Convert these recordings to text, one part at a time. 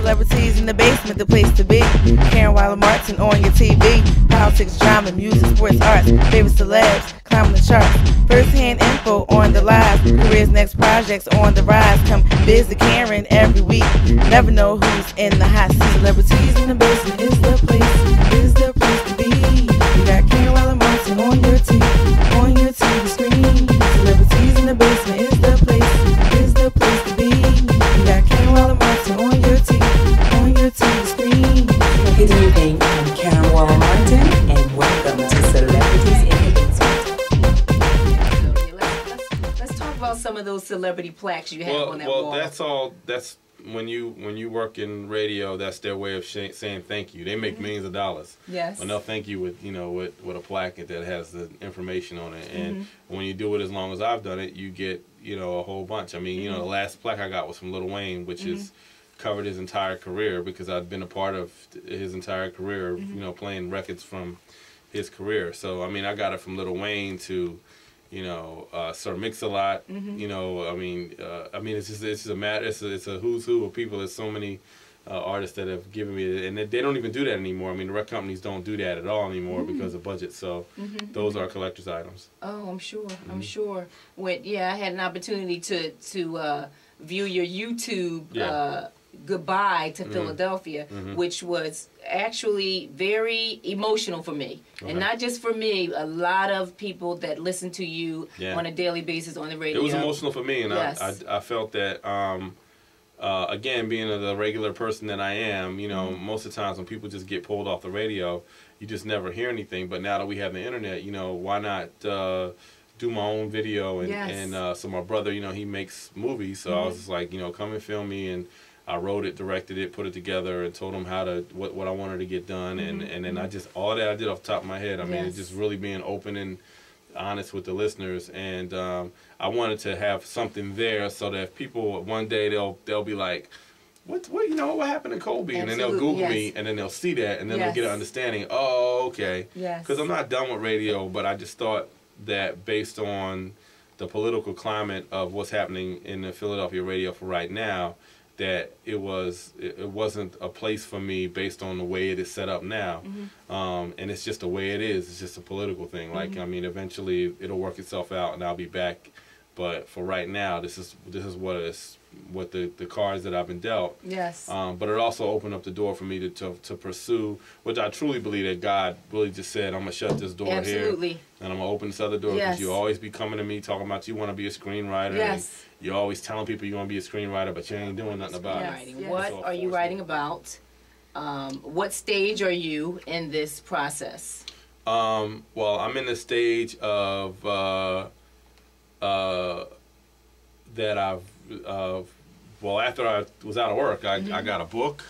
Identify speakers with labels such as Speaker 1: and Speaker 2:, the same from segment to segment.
Speaker 1: Celebrities in the basement, the place to be. Karen Wilder Martin on your TV. Politics, drama, music, sports, arts. Favorite celebs, climbing the charts. First-hand info on the live. Careers, next projects on the rise. Come visit Karen every week. Never know who's in the hot seat. Celebrities in the basement is the place to be. You got Karen Wilder Martin on your TV screen. Celebrities in the basement is the place to be. You got Karen Wilder Martin on your TV screen.
Speaker 2: Good evening, I'm Karen Wilder Martin, and welcome to Celebrities in the Basement.
Speaker 3: Let's talk about some of those celebrity plaques you have on that wall.
Speaker 4: That's when you work in radio, that's their way of saying thank you. They make millions of dollars.
Speaker 3: Yes.
Speaker 4: And they'll thank you with with a plaque that has the information on it. And when you do it as long as I've done it, you get a whole bunch. I mean, the last plaque I got was from Lil Wayne, which is covered his entire career, because I've been a part of his entire career, playing records from his career. So I mean, I got it from Lil Wayne to Sir Mix-a-Lot. I mean, it's just a matter. It's a who's who of people. There's so many artists that have given me it, and they don't even do that anymore. I mean, the record companies don't do that at all anymore because of budget. So those are collector's items.
Speaker 3: Oh, I'm sure. I'm sure. I had an opportunity to view your YouTube goodbye to Philadelphia, which was actually very emotional for me. Okay. And not just for me, a lot of people that listen to you on a daily basis on the radio.
Speaker 4: It was emotional for me, and
Speaker 3: yes.
Speaker 4: I felt that, again, being the regular person that I am, most of the times when people just get pulled off the radio, you just never hear anything. But now that we have the internet, why not do my own video? And so my brother, he makes movies, so I was just like, come and film me, and I wrote it, directed it, put it together, and told him what I wanted to get done, and then all that I did off the top of my head. I mean, it's just really being open and honest with the listeners, and I wanted to have something there so that if people one day they'll be like, what happened to Colby? And then they'll Google me, and then they'll see that, and then they'll get an understanding. Oh, okay. Because I'm not done with radio, but I just thought that based on the political climate of what's happening in the Philadelphia radio for right now, that it wasn't a place for me based on the way it is set up now, and it's just the way it is. It's just a political thing. Like, I mean, eventually it'll work itself out, and I'll be back. But for right now, this is what the cards that I've been dealt.
Speaker 3: Yes.
Speaker 4: But it also opened up the door for me to pursue, which I truly believe that God really just said, I'm gonna shut this door here, and I'm gonna open this other door, because you always be coming to me talking about you want to be a screenwriter.
Speaker 3: Yes.
Speaker 4: And you're always telling people you want to be a screenwriter, but you ain't doing nothing about it.
Speaker 3: Yes. What are you writing about? What stage are you in this process?
Speaker 4: Well, I'm in the stage of that well, after I was out of work, I got a book,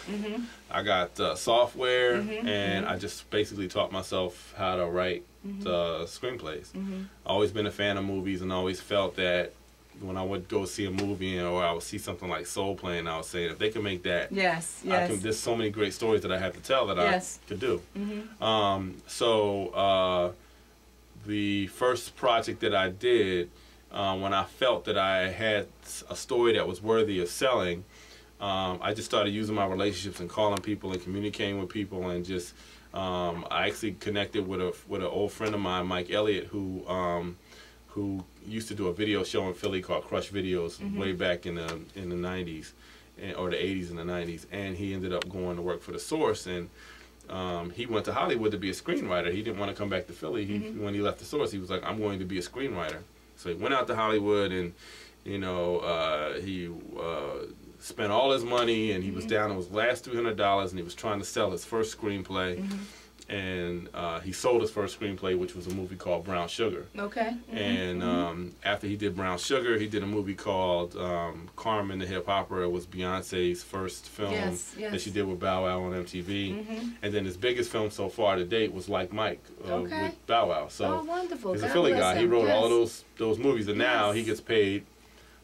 Speaker 4: I got software, and I just basically taught myself how to write screenplays. I've always been a fan of movies, and always felt that when I would go see a movie, or I would see something like Soul playing, I was saying, if they can make that, there's so many great stories that I have to tell that I could do. So the first project that I did, when I felt that I had a story that was worthy of selling, I just started using my relationships and calling people and communicating with people, and just I actually connected with an old friend of mine, Mike Elliott, who used to do a video show in Philly called Crush Videos way back in the 90s, or the 80s and the 90s, and he ended up going to work for The Source, and he went to Hollywood to be a screenwriter. He didn't want to come back to Philly. When he left The Source, he was like, I'm going to be a screenwriter. So he went out to Hollywood, and he spent all his money, and he was down to his last $300, and he was trying to sell his first screenplay, and he sold his first screenplay, which was a movie called Brown Sugar.
Speaker 3: Okay.
Speaker 4: And after he did Brown Sugar, he did a movie called Carmen the Hip Hopper. It was Beyonce's first film that she did with Bow Wow on MTV. And then his biggest film so far to date was Like Mike with Bow Wow. So
Speaker 3: wonderful.
Speaker 4: He's a Philly guy. He wrote all of those movies, and now he gets paid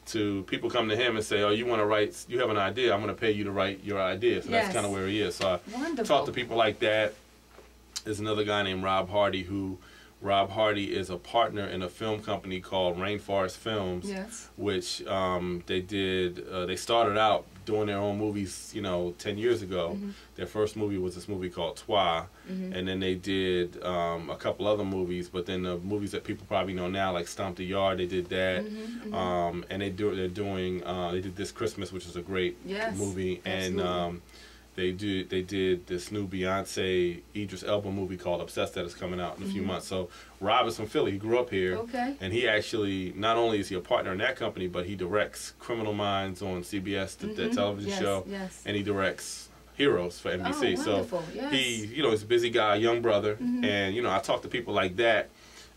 Speaker 4: to people come to him and say, oh, you want to write, you have an idea, I'm going to pay you to write your idea. So that's kind of where he is. So I talk to people like that. There's another guy named Rob Hardy, Rob Hardy is a partner in a film company called Rainforest Films, which they started out doing their own movies, 10 years ago. Their first movie was this movie called Toi, and then they did a couple other movies, but then the movies that people probably know now, like Stomp the Yard, they did that. And they did This Christmas, which is a great movie.
Speaker 3: Absolutely.
Speaker 4: And they did this new Beyonce Idris Elba movie called Obsessed that is coming out in a few months. So Rob is from Philly. He grew up here.
Speaker 3: Okay.
Speaker 4: And he actually, not only is he a partner in that company, but he directs Criminal Minds on CBS, the television show.
Speaker 3: Yes.
Speaker 4: And he directs Heroes for NBC.
Speaker 3: Oh, wonderful. Yes.
Speaker 4: He's a busy guy, young brother. And, I talk to people like that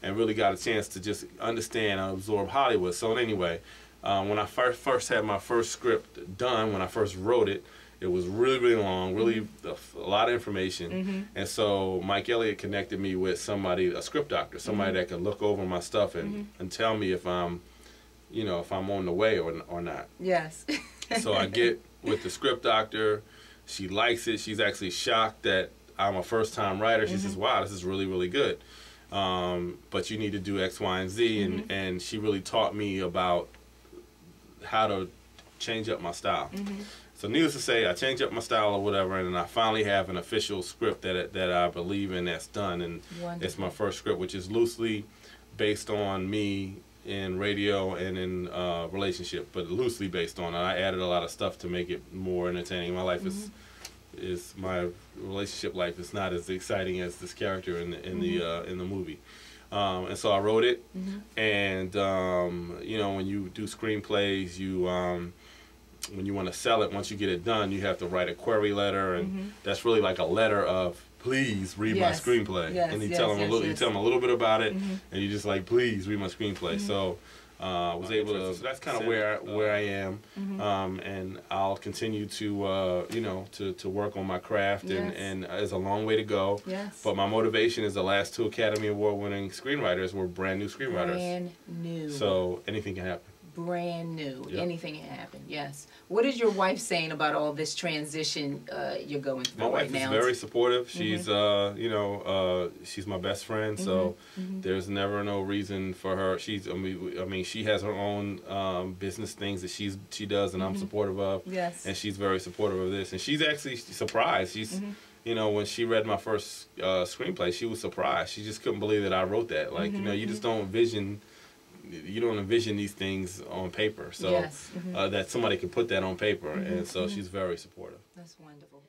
Speaker 4: and really got a chance to just understand and absorb Hollywood. So anyway, when I first had my first script done, when I first wrote it, it was really, really long, really a lot of information. And so Mike Elliott connected me with somebody, a script doctor, somebody that could look over my stuff and tell me if I'm, if I'm on the way or not.
Speaker 3: Yes.
Speaker 4: So I get with the script doctor. She likes it. She's actually shocked that I'm a first-time writer. She says, wow, this is really, really good. But you need to do X, Y, and Z. And she really taught me about how to change up my style. So needless to say, I changed up my style or whatever, and then I finally have an official script that I believe in that's done. And it's my first script, which is loosely based on me in radio and in relationship, but loosely based on it. I added a lot of stuff to make it more entertaining. My life is my relationship life is not as exciting as this character in the movie. And so I wrote it, and when you do screenplays, when you want to sell it, once you get it done, you have to write a query letter, and that's really like a letter of, please read my screenplay. And you tell them a little bit about it, and you just like, please read my screenplay. So I was able to. So that's kind of where I am, and I'll continue to to work on my craft, and there's a long way to go. But my motivation is the last 2 Academy Award winning screenwriters were brand new screenwriters.
Speaker 3: Brand new.
Speaker 4: So anything can happen.
Speaker 3: Brand new.
Speaker 4: Yep.
Speaker 3: Anything can happen. Yes. What is your wife saying about all this transition you're going through right now?
Speaker 4: My wife is very supportive. She's she's my best friend, so there's never no reason for her. She has her own business things that she does, and I'm supportive of.
Speaker 3: Yes.
Speaker 4: And she's very supportive of this, and she's actually surprised. She's when she read my first screenplay, she was surprised. She just couldn't believe that I wrote that. Like, you just don't envision these things on paper, so that somebody can put that on paper, and so she's very supportive.
Speaker 3: That's wonderful.